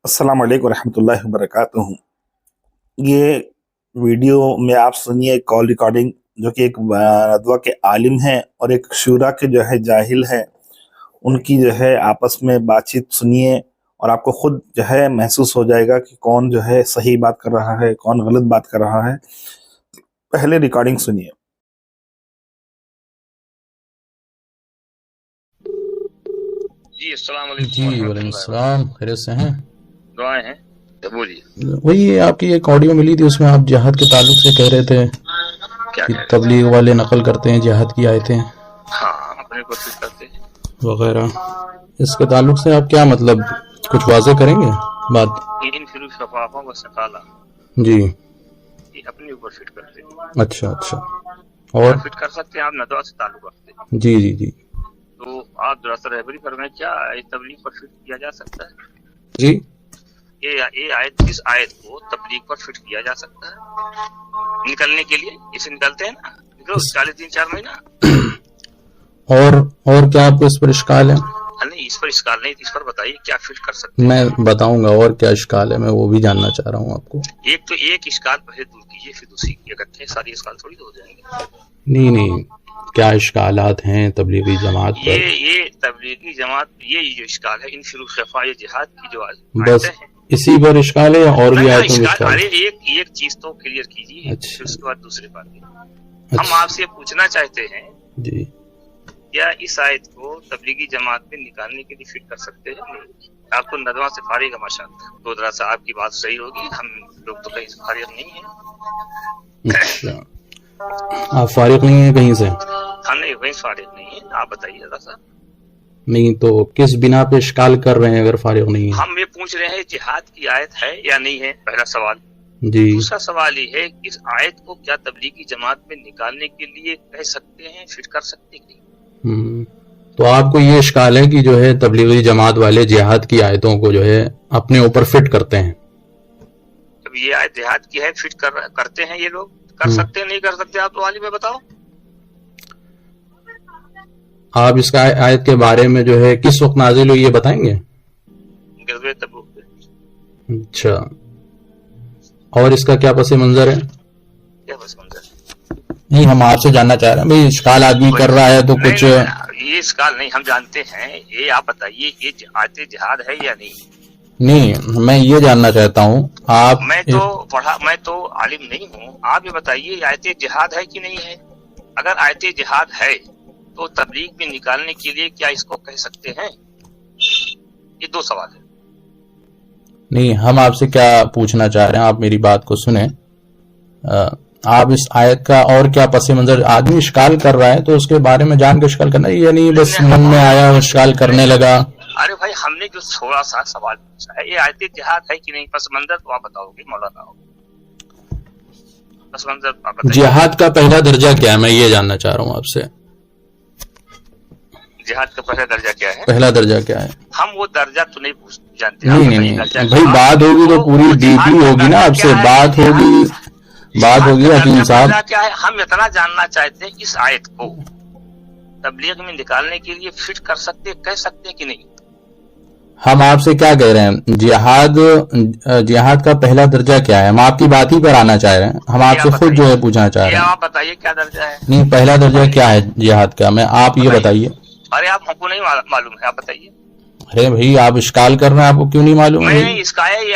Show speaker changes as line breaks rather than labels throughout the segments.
अस्सलाम वालेकुम रहमतुल्लाहि व बरकातुहू। ये वीडियो में आप सुनिए कॉल रिकॉर्डिंग जो कि एक नदवा के आलिम हैं और एक शूरा के जो है जाहिल हैं, उनकी जो है आपस में बातचीत सुनिए और आपको खुद जो है महसूस हो जाएगा कि कौन जो है सही बात कर रहा है, कौन गलत बात कर रहा है। पहले रिकॉर्डिंग सुनिए।
जी अस्सलाम वालेकुम।
जी वालेकुम सलाम, खैरियत से हैं?
दुआएं हैं, बोलिए।
वही आपकी एक ऑडियो मिली थी, उसमें आप जिहाद के ताल्लुक से कह रहे थे
क्या
कि तबलीग वाले नकल करते हैं जिहाद की आयतें
हाँ, अपने कोशिश करते हैं
वगैरह। इसके ताल्लुक से आप क्या मतलब कुछ वाज़ेह करेंगे बात?
इन फिर शफाफा व सकाला
जी,
ये अपने ऊपर फिट करते हैं।
अच्छा अच्छा। और
फिट कर सकते हैं आप नदवा से ताल्लुक रखते हैं,
जी जी जी
तो आप दरअसल रहबरी फरमाएं क्या इस तबलीग पर फिट किया जा सकता है?
जी।
ये आयत, इस आयत को तबलीग पर फिट किया जा सकता है निकलने के लिए? इसे निकलते हैं ना, निकलो 40 दिन 4 महीना।
और क्या आपको इस पर इश्काल है?
नहीं, इस पर इश्काल नहीं, इस पर बताइए क्या फिट कर सकते हैं।
मैं बताऊंगा और क्या इश्काल है, मैं वो भी जानना चाह रहा हूँ आपको।
एक इश्काल पहले दूर कीजिए, फिर दूसरी इकट्ठे सारी इश्काल थोड़ी हो जाएंगे।
नहीं, क्या इश्कालात हैं तबलीगी जमात पर?
ये तबलीगी जमात, ये जो इश्काल है इन शुरू शफा ये जिहाद की जो
बस इसी पर इश्काल है या और भी आयतों में इश्काल?
अरे एक चीज तो क्लियर कीजिए,
अच्छा।
फिर उसके बाद दूसरी बात।
अच्छा।
हम आपसे पूछना चाहते हैं
जी,
क्या इस आयत को तबलीगी जमात में निकालने के लिए फिट कर सकते हैं? नहीं, आपको नदवा से फारिग है माशाअल्लाह, तो जरा सा आपकी बात सही होगी। हम लोग तो कहीं से फारिग नहीं है।
अच्छा, आप फारिग नहीं है कहीं से?
हम नहीं, कहीं फारिग नहीं है। आप बताइए जरा सा।
नहीं तो किस बिना पे इश्काल कर रहे हैं अगर फारिग नहीं है?
हम ये पूछ रहे हैं जिहाद की आयत है या नहीं है, पहला सवाल।
जी।
दूसरा सवाल ये है इस आयत को क्या तबलीगी जमात में निकालने के लिए कह सकते हैं, फिट कर सकते हैं?
तो आपको ये इश्काल है कि जो है तबलीगी जमात वाले जिहाद की आयतों को जो है अपने ऊपर फिट करते हैं?
अब ये आयत जिहाद की है, फिट करते हैं ये लोग? कर सकते हैं, नहीं कर सकते? आप तो वाली में बताओ।
आप इसका आयत के बारे में जो है किस वक्त नाजिल हुई ये बताएंगे?
ग़ज़वे तबूक पे।
अच्छा, और इसका क्या पस मंजर है?
क्या पस मंजर?
नहीं, हम आपसे जानना चाह रहे हैं भाई, इश्काल आदमी कर रहा है तो कुछ
ये इश्काल नहीं, हम जानते हैं। ये आप बताइए ये आयत जिहाद है या नहीं?
नहीं, मैं ये जानना चाहता हूँ आप।
मैं तो आलिम नहीं हूँ, आप ये बताइए आयत जिहाद है कि नहीं है। अगर आयत जिहाद है तो तबलीग में निकालने के लिए क्या इसको कह सकते हैं? ये दो सवाल है।
नहीं, हम आपसे क्या पूछना चाह रहे हैं, आप मेरी बात को सुने। आप इस आयत का और क्या पस मंजर, आदमी इश्काल कर रहा है तो उसके बारे में जान के इश्काल करना है या नहीं बस मन में आया इश्काल करने लगा?
अरे भाई, हमने जो थोड़ा सा सवाल पूछा है ये आयत जिहाद है कि नहीं, पस मंजर तो आप बताओगे मौलाना हो। पस मंजर आप बताइए।
जिहाद का पहला दर्जा क्या है, मैं ये जानना चाह रहा हूँ आपसे।
जिहाद का पहला दर्जा क्या है?
पहला दर्जा क्या है?
हम वो दर्जा तो नहीं जानते।
नहीं, भाई बात होगी तो पूरी डीपली होगी ना, आपसे बात होगी हकीम साहब।
क्या है, हम इतना जानना चाहते हैं इस आयत को तबलीग में निकालने के लिए फिट कर सकते, कह सकते हैं कि नहीं?
हम आपसे क्या कह रहे हैं, जिहाद का पहला दर्जा क्या है? हम आपकी बात ही पर आना चाह रहे हैं, हम आपसे खुद जो है पूछना चाह रहे हैं।
आप बताइए क्या दर्जा है?
नहीं, पहला दर्जा क्या है जिहाद का, मैं आप ये बताइए।
अरे आप हमको नहीं मालूम है, आप बताइए।
अरे भाई, आप इश्काल कर रहे हैं, आपको क्यों नहीं मालूम है?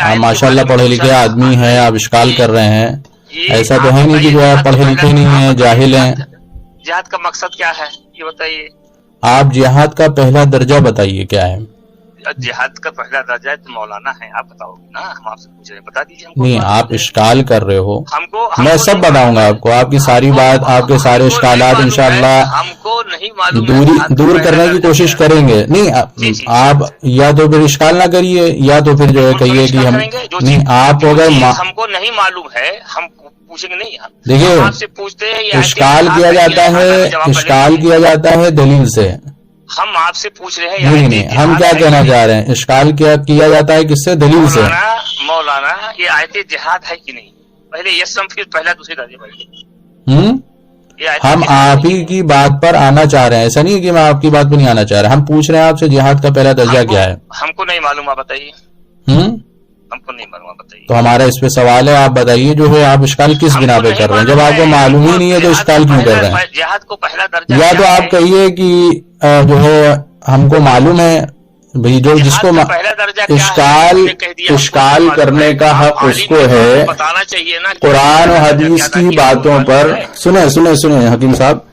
आप माशाल्लाह पढ़े लिखे आदमी हैं, आप इश्काल कर रहे हैं। ऐसा तो है नहीं कि जो आप पढ़े लिखे नहीं हैं, जाहिल हैं।
जिहाद का मकसद क्या है ये बताइए।
आप जिहाद का पहला दर्जा बताइए क्या है?
जिहाद का पहला दर्जा है तो मौलाना है, आप बताओगे ना, हम आपसे पूछ रहे हैं, बता दीजिए हमको।
नहीं, आप इश्काल कर रहे हो,
हमको
मैं सब बताऊंगा आपको, आपकी सारी बात, आपके सारे इश्कालात इंशाअल्लाह
हमको नहीं मालूम,
दूर करने की कोशिश करेंगे। नहीं, आप या तो फिर इश्काल ना करिए या तो फिर जो है कहिए कि हम नहीं, आप अगर
हमको नहीं मालूम है हम पूछेंगे नहीं।
देखिए,
आपसे पूछते हैं
इश्काल किया जाता है दलील से।
हम आपसे पूछ रहे हैं
नहीं, हम क्या कहना चाह रहे हैं, इश्काल किया जाता है किससे? दलील से।
मौलाना ये आयत जिहाद है कि नहीं, पहले ये सम फिर पहला दूसरे दर्जे पर।
हम आप ही की बात पर आना चाह रहे हैं, ऐसा नहीं है कि मैं आपकी बात पर नहीं आना चाह रहा। हम पूछ रहे हैं आपसे जिहाद का पहला दर्जा क्या है?
हमको नहीं मालूम, आप बताइए। हमको नहीं मालूम, बताइए।
तो हमारा इस पे सवाल है, आप बताइए जो है आप इश्काल किस बिना पे कर रहे हैं? जब आपको मालूम ही नहीं है तो इश्काल क्यों कर रहे हैं?
जिहाद को पहला दर्जा
या तो आप कहिए कि जो है हमको मालूम है भाई, जो जिसको इश्काल करने का हक उसको है,
बताना चाहिए ना।
कुरान और हदीस की बातों पर सुने हकीम साहब,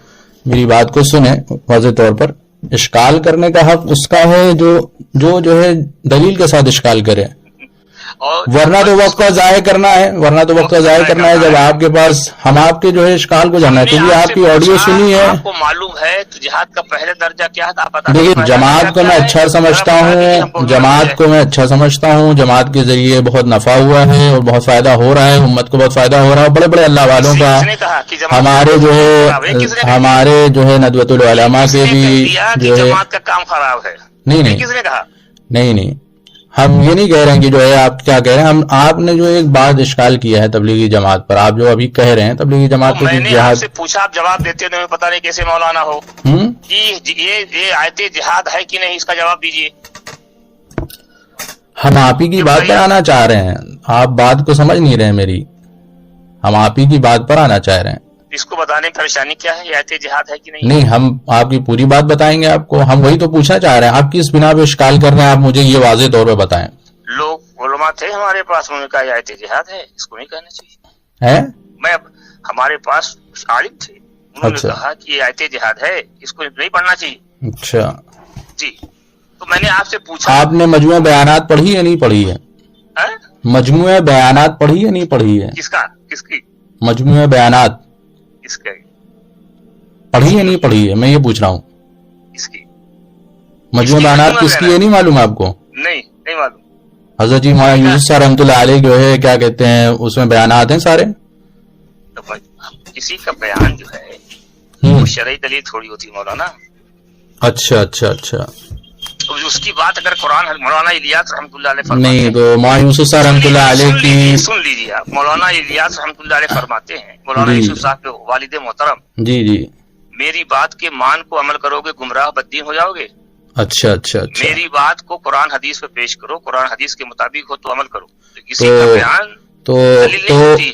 मेरी बात को सुने वाज़ेह तौर पर। इश्काल करने का हक उसका है जो है दलील के साथ इश्काल करे, वरना तो वक्त का ज़ाया करना है। जब आपके पास हम आपके जो है इश्काल को जानना है, क्योंकि आपकी ऑडियो सुनी है,
आपको मालूम है तो जिहाद का पहले दर्जा क्या है आप बता।
देखिए, जमात को मैं अच्छा समझता हूँ, जमात के जरिए बहुत नफा हुआ है और बहुत फायदा हो रहा है, उम्मत को बहुत फायदा हो रहा है। बड़े बड़े अल्लाह वालों का, हमारे जो है नदवतुल उलमा के भी जो है
जमात का काम खराब है।
नहीं,
किसने कहा?
नहीं, हम ये नहीं कह रहे हैं कि जो है आप क्या कह रहे हैं। हम आपने जो एक बात इश्काल किया है तबलीगी जमात पर, आप जो अभी कह रहे हैं तबलीगी जमात पे
मैंने आपसे पूछा, आप जवाब देते हो, पता नहीं कैसे मौलाना हो कि ये आयते जिहाद है कि नहीं, इसका जवाब दीजिए।
हम आप ही की बात पर आना चाह रहे हैं, आप बात को समझ नहीं रहे मेरी। हम आप ही की बात पर आना चाह रहे हैं।
इसको बताने में परेशानी क्या है? ये आयते जिहाद है कि नहीं?
नहीं, हम आपकी पूरी बात बताएंगे आपको। हम वही तो पूछना चाह रहे हैं, आप किस बिना पे इश्काल कर रहे हैं, आप मुझे ये वाज़ेह तौर पे बताएं।
लोग उलमा थे हमारे पास, उन्होंने कहा आयते जिहाद है, इसको नहीं कहना चाहिए
है।
हमारे पास आलिम थे, उन्होंने कहा कि ये आयते जिहाद है, इसको नहीं पढ़ना चाहिए।
अच्छा
जी, तो मैंने आपसे पूछा,
आपने मजमूए बयानात पढ़ी या नहीं पढ़ी है? मजमूए बयानात पढ़ी या नहीं पढ़ी है?
किसकी
मजमूए बयानात
इसके
पढ़ी या नहीं पढ़ी है, मैं ये पूछ रहा हूँ।
इसकी
मजमूए बयानात किसकी है, नहीं मालूम आपको?
नहीं मालूम।
हज़रत जी मौलाना यूसुफ साहब रहमतुल्लाह अलैह जो है क्या कहते हैं, उसमें बयानात हैं सारे।
तो किसी का बयान जो है वो शरई दलील थोड़ी होती मौलाना।
अच्छा,
तो उसकी बात अगर कुरान मौलाना इलियास रहमतुल्लाह अलैह
नहीं, तो मौलाना यूसुफ साहब रहमतुल्लाह अलैह की
सुन लीजिए आप। मौलाना इलियास रहमतुल्लाह अलैह फरमाते हैं, मौलाना यूसुफ साहब के वालिद मोहतरम, जी, मेरी बात के मान को अमल करोगे गुमराह बद्दीन हो जाओगे।
अच्छा।
मेरी बात को कुरान हदीस पे पेश करो, कुरान हदीस के मुताबिक हो तो अमल करो। तो किसी का बयान
तो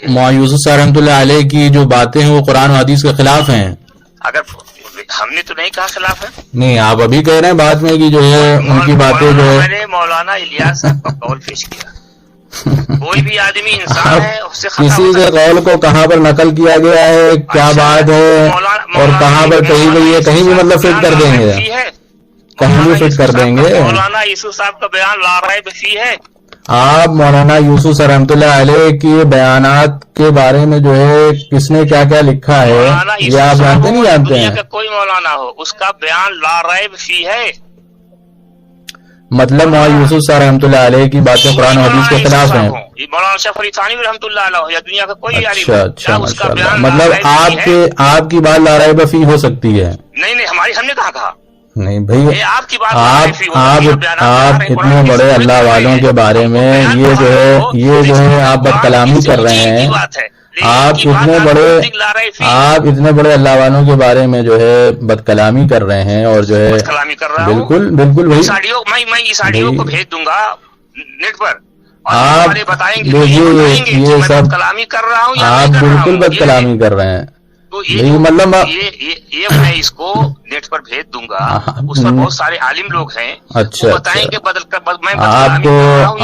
मौलाना यूसुफ साहब रहमतुल्लाह अलैह की जो बातें हैं वो कुरान और हदीस के खिलाफ हैं।
अगर हमने तो नहीं कहा खिलाफ है।
नहीं, आप अभी कह रहे हैं बाद में कि जो है उनकी बातें जो है,
मैंने मौलाना इलियास साहब का कौल पेश किया। कोई भी आदमी इंसान है, उससे
किसी के कौल को कहाँ पर नकल किया गया है, क्या बात है और कहाँ पर कही गई है, कहीं भी मतलब फिट कर देंगे, कहीं भी फिट कर देंगे।
मौलाना यूसुफ साहब का बयान ला रहा है बफी है।
आप मौलाना यूसुफ साहब रहमतुल्लाह अलैह के बयानात के बारे में जो है किसने क्या क्या लिखा है ये आप जानते नहीं जानते हैं?
कोई मौलाना हो उसका बयान ला रैब फी है,
मतलब मौलाना यूसुफ साहब रहमतुल्लाह अलैह की बातें कुरान और हदीस के खिलाफ हैं।
मौलाना शरीफ अली थानवी रहमतुल्लाह अलैह या दुनिया का कोई
अच्छा माशाअल्लाह, मतलब आपकी बात ला रैब फी हो सकती है?
नहीं, हमारी हमने कहा
नहीं भाई,
आपकी बात
आप इतने बड़े अल्लाह वालों के बारे में ये जो है आप बदकलामी कर रहे हैं। आप इतने बड़े अल्लाह वालों के बारे में जो है बदकलामी कर रहे हैं और जो है बिल्कुल भाई,
मैं इस ऑडियो को भेज दूंगा नेट पर,
आप
बताएंगे
ये सब
कलामी कर रहा हूँ,
आप बिल्कुल बदकलामी कर रहे हैं।
तो ये मतलब ये मैं इसको नेट पर भेज दूंगा, उस पर बहुत सारे आलिम लोग हैं,
अच्छा,
बताएंगे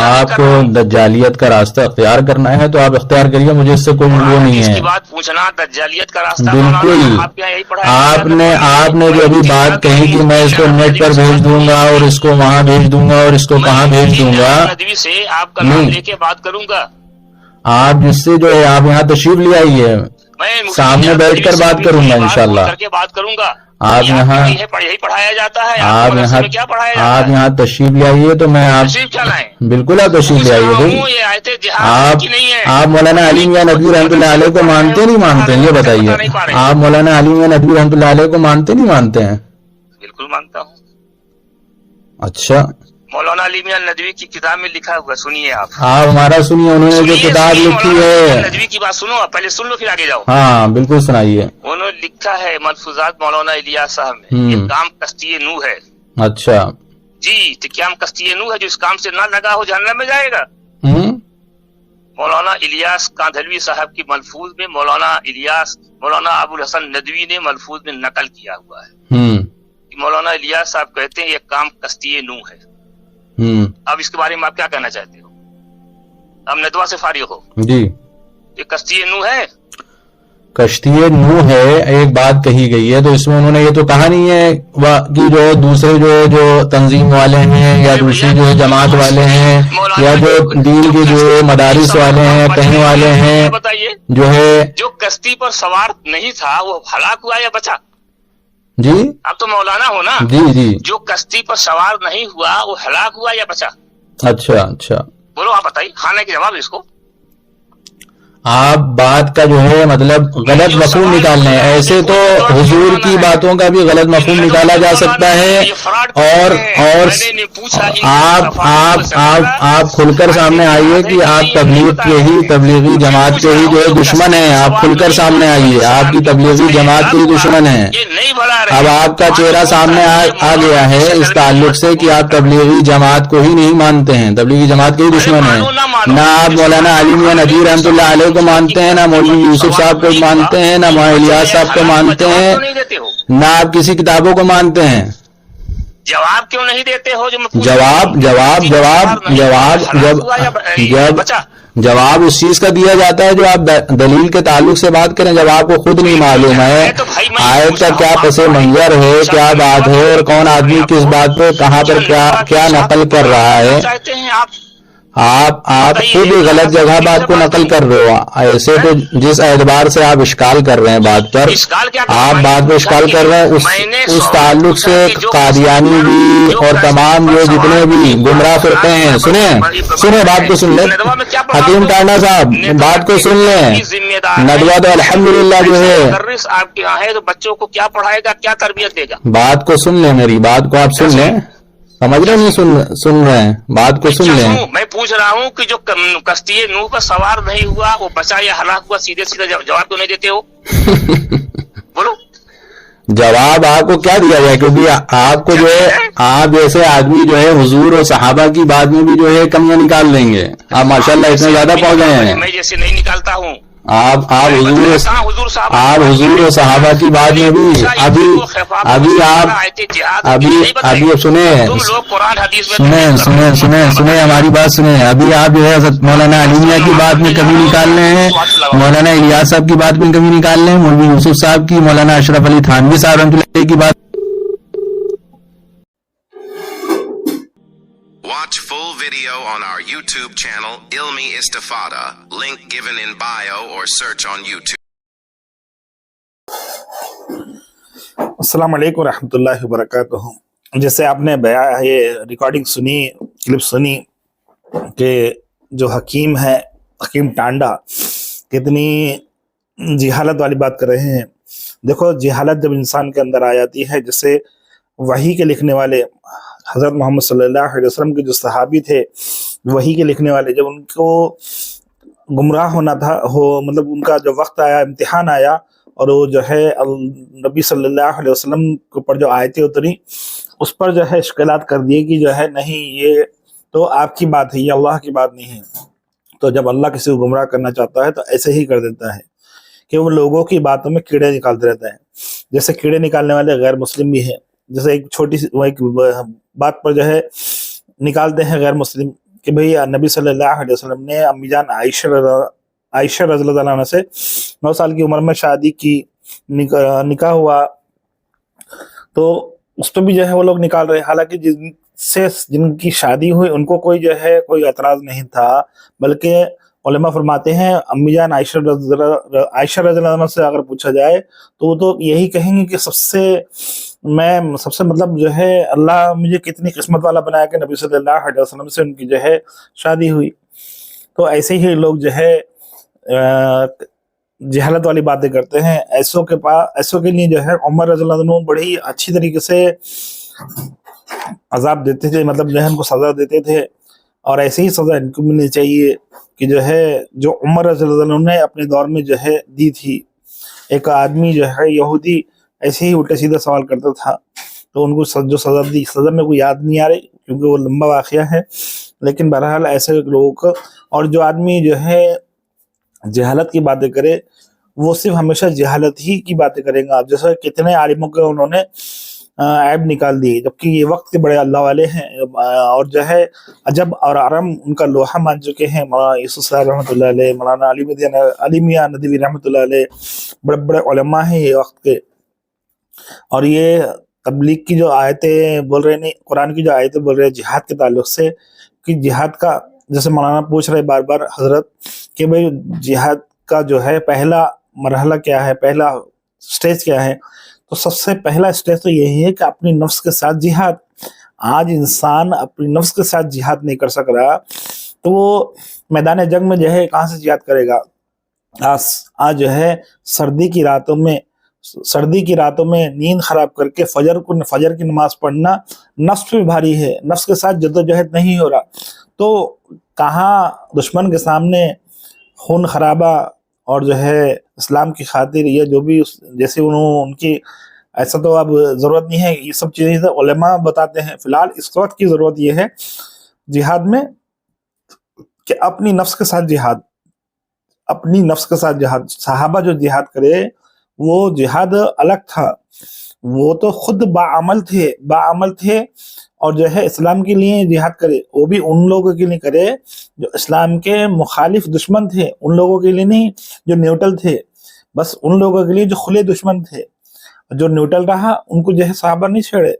आपको दज्जालियत का रास्ता अख्तियार करना है तो आप अख्तियार करिए, मुझे इससे कोई वो नहीं है।
बात पूछना दज्जालियत का रास्ता
बिल्कुल, आपने जो अभी बात कही कि मैं इसको नेट पर भेज दूंगा और इसको वहाँ भेज दूंगा और इसको कहाँ भेज दूंगा,
नदवी से आपका नाम लेके बात करूंगा।
आप जिससे जो है आप यहाँ तशरीफ ले आइए, सामने बैठकर बात करूंगा इंशाल्लाह,
बात करूंगा।
आप यहाँ
यही पढ़ाया जाता है,
आप यहाँ तशरीफ ले आइए तो मैं आप बिल्कुल आप तशरीफ ले आइए भाई। आप मौलाना अली मियां नदवी रहमतुल्लाह अलैह को मानते नहीं मानते हैं ये बताइए? आप मौलाना अली मियां नदवी रहमतुल्लाह अलैह को मानते नहीं मानते हैं?
बिल्कुल मानता हूँ।
अच्छा,
मौलाना अली मियां नदवी की किताब में लिखा हुआ, सुनिए आप
हमारा सुनिए, उन्होंने जो किताब लिखी है
नदवी की बात सुनो, पहले सुन लो फिर आगे जाओ।
हाँ बिल्कुल सुनाइए।
उन्होंने लिखा है मलफूजात मौलाना इलियास साहब में, ये काम कश्ती नूह है।
अच्छा
जी, तो क्या हम कश्ती नूह है जो इस काम से ना लगा हो जहन्नम में जाएगा? مولانا الیاس کاندھلوی صاحب کی ملفوظ میں مولانا ابو الحسن ندوی نے ملفوظ میں نقل کیا ہوا ہے کہ مولانا الیاس صاحب کہتے ہیں یہ کام کشتی نوح ہے. اب اس کے بارے میں آپ کیا کہنا چاہتے ہو؟ اب ندوہ سے فارغ ہو
جی.
یہ کشتی نوح ہے؟
کشتی نوح ہے، ایک بات کہی گئی ہے، تو اس میں انہوں نے یہ تو کہا نہیں ہے کہ جو دوسرے جو تنظیم والے ہیں یا دوسری جو جماعت والے ہیں یا جو دین کے جو مدارس والے ہیں، پڑھنے والے ہیں،
بتائیے
جو ہے
جو کشتی پر سوار نہیں تھا وہ ہلاک ہوا یا بچا؟
جی
اب تو مولانا ہو نا.
جی جی.
جو کشتی پر سوار نہیں ہوا وہ ہلاک ہوا یا بچا؟
اچھا
بولو آپ بتائیے، خانہ کے جواب اس کو.
آپ بات کا جو ہے مطلب غلط مفہوم نکالنے ہیں، ایسے تو حضور کی باتوں کا بھی غلط مفہوم نکالا جا سکتا ہے. اور آپ کھل کر سامنے آئیے کہ آپ تبلیغی جماعت کے ہی جو ہے دشمن ہیں. آپ کھل کر سامنے آئیے، آپ کی تبلیغی جماعت کے ہی دشمن ہیں. اب آپ کا چہرہ سامنے آ گیا ہے اس تعلق سے کہ آپ تبلیغی جماعت کو ہی نہیں مانتے ہیں، تبلیغی جماعت کے ہی دشمن ہیں. نہ آپ مولانا علی میاں ندوی رحمۃ اللہ علیہ کو مانتے ہیں، نہ مولوی یوسف صاحب کو مانتے ہیں، نہ مولانا الیاس صاحب کو مانتے ہیں، نہ آپ کسی کتابوں کو مانتے ہیں.
جواب کیوں نہیں دیتے ہو؟
جواب اس چیز کا دیا جاتا ہے جو آپ دلیل کے تعلق سے بات کریں. جب آپ کو خود نہیں معلوم ہے آیت کا کیا پس منظر ہے، کیا بات ہے، اور کون آدمی کس بات پہ کہاں پر کیا نقل کر رہا ہے، آپ خود غلط جگہ بات کو نقل کر رہے ہو. ایسے تو جس اعتبار سے آپ اشکال کر رہے ہیں بات پر، آپ بات پہ اشکال کر رہے ہیں اس تعلق سے قادیانی بھی اور تمام جو جتنے بھی گمراہ فرقے ہیں، سنیں بات کو سن لیں. حکیم ٹانڈا صاحب بات کو سن لیں. ندوہ تو الحمدللہ جو ہے
آپ کے یہاں ہے تو بچوں کو کیا پڑھائے گا، کیا تربیت دے گا؟
بات کو سن لیں، میری بات کو آپ سن لیں. سمجھ رہے نہیں؟ سن رہے ہیں، بات کو سن لیں.
میں پوچھ رہا ہوں کہ جو کشتی نوح پر سوار نہیں ہوا وہ بچا یا ہلاک ہوا؟ سیدھے جواب تو نہیں دیتے ہو. بولو
جواب آپ کو کیا دیا جائے، کیونکہ آپ کو جو ہے آپ جیسے آدمی جو ہے حضور اور صحابہ کی بات میں بھی جو ہے کمیاں نکال لیں گے. آپ ماشاءاللہ اتنے زیادہ پہنچ گئے ہیں.
میں جیسے نہیں نکالتا ہوں.
آپ حضور و صحابہ کی بات میں بھی سنیں ہماری بات سنیں. ابھی آپ جو ہے حضرت مولانا علی میاں کی بات میں کمی نکال رہے ہیں، مولانا الیاس صاحب کی بات میں کمی نکال رہے ہیں، مولوی یوسف صاحب کی، مولانا اشرف علی تھانوی صاحب رحمۃ اللہ کی بات.
Watch full video on our YouTube channel, Ilmi Istifada. Link given in bio or search on YouTube.
السلام علیکم ورحمۃ اللہ وبرکاتہ. جیسے آپ نے یہ ریکارڈنگ سنی، کلپ سنی کہ جو حکیم ہے، حکیم ٹانڈا، کتنی جہالت والی بات کر رہے ہیں. دیکھو جہالت جب انسان کے اندر آ جاتی ہے، جیسے وحی کے لکھنے والے حضرت محمد صلی اللہ علیہ وسلم کے جو صحابی تھے، وحی کے لکھنے والے، جب ان کو گمراہ ہونا تھا، مطلب ان کا جو وقت آیا، امتحان آیا، اور وہ جو ہے نبی صلی اللہ علیہ وسلم کے اوپر جو آیتیں اتری اس پر جو ہے اشکالات کر دیے کہ جو ہے نہیں یہ تو آپ کی بات ہے، یہ اللہ کی بات نہیں ہے. تو جب اللہ کسی کو گمراہ کرنا چاہتا ہے تو ایسے ہی کر دیتا ہے کہ وہ لوگوں کی باتوں میں کیڑے نکالتے رہتے ہیں. جیسے کیڑے نکالنے والے غیر مسلم بھی ہیں. جیسے ایک چھوٹی سی ایک بات پر جو ہے نکالتے ہیں غیر مسلم کہ بھئی نبی صلی اللہ علیہ وسلم نے امی جان عائشہ رضی اللہ عنہ سے 9 سال کی عمر میں شادی کی، نکاح ہوا، تو اس پہ بھی جو ہے وہ لوگ نکال رہے. حالانکہ جن کی شادی ہوئی ان کو کوئی جو ہے کوئی اعتراض نہیں تھا، بلکہ علماء فرماتے ہیں امی جان عائشہ رضی اللہ عنہ سے اگر پوچھا جائے تو وہ تو یہی کہیں گے کہ سب سے مطلب جو ہے اللہ مجھے کتنی قسمت والا بنایا کہ نبی صلی اللہ علیہ وسلم سے ان کی جو ہے شادی ہوئی. تو ایسے ہی لوگ جو ہے جہالت والی باتیں کرتے ہیں. ایسوں کے لیے جو ہے عمر رضی اللہ عنہ بڑی اچھی طریقے سے عذاب دیتے تھے، مطلب جو ہے ان کو سزا دیتے تھے، اور ایسے ہی سزا ان کو ملنی چاہیے کہ جو ہے جو عمر رضی اللہ عنہ نے اپنے دور میں جو ہے دی تھی. ایک آدمی جو ہے یہودی ایسے ہی الٹا سیدھا سوال کرتا تھا، تو ان کو جو سزا دی، سزا میں کوئی یاد نہیں آ رہی کیونکہ وہ لمبا واقعہ ہے. لیکن بہرحال ایسے لوگوں کو، اور جو آدمی جو ہے جہالت کی باتیں کرے وہ صرف ہمیشہ جہالت ہی کی باتیں کریں گا. جیسے کتنے عالموں کے انہوں نے عیب نکال دی، جبکہ یہ وقت کے بڑے اللہ والے ہیں، اور جو ہے عجب اور عرم ان کا لوہا مان چکے ہیں. مولانا یوسف صاحب رحمۃ اللہ علیہ، مولانا علی میاں ندوی رحمۃ اللہ علیہ، بڑے بڑے علماء ہیں یہ وقت کے. اور یہ تبلیغ کی جو آیتیں بول رہے ہیں، قرآن کی جو آیتیں بول رہے ہیں جہاد کے تعلق سے، کہ جہاد کا جیسے مولانا پوچھ رہے بار بار حضرت کہ بھئی جہاد کا جو ہے پہلا مرحلہ کیا ہے، پہلا سٹیج کیا ہے، تو سب سے پہلا سٹیج تو یہی ہے کہ اپنی نفس کے ساتھ جہاد. آج انسان اپنی نفس کے ساتھ جہاد نہیں کر سک رہا تو وہ میدان جنگ میں جو ہے کہاں سے جہاد کرے گا. آج جو ہے سردی کی راتوں میں نیند خراب کر کے فجر کی نماز پڑھنا نفس پہ بھاری ہے، نفس کے ساتھ جدوجہد نہیں ہو رہا. تو کہاں دشمن کے سامنے خون خرابہ اور جو ہے اسلام کی خاطر یہ جو بھی جیسے ان کی ایسا تو اب ضرورت نہیں ہے، یہ سب چیزیں علماء بتاتے ہیں. فی الحال اس وقت کی ضرورت یہ ہے جہاد میں کہ اپنی نفس کے ساتھ جہاد. صحابہ جو جہاد کرے وہ جہاد الگ تھا، وہ تو خود باعمل تھے اور جو ہے اسلام کے لیے جہاد کرے، وہ بھی ان لوگوں کے لیے کرے جو اسلام کے مخالف دشمن تھے، ان لوگوں کے لیے نہیں جو نیوٹرل تھے، بس ان لوگوں کے لیے جو کھلے دشمن تھے. جو نیوٹرل رہا ان کو جو ہے صحابہ نہیں چھیڑے.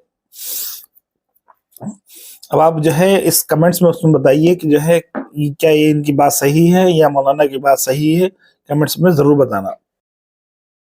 اب آپ جو ہے اس کمنٹس میں اس میں بتائیے کہ جو ہے کیا یہ ان کی بات صحیح ہے یا مولانا کی بات صحیح ہے، کمنٹس میں ضرور بتانا.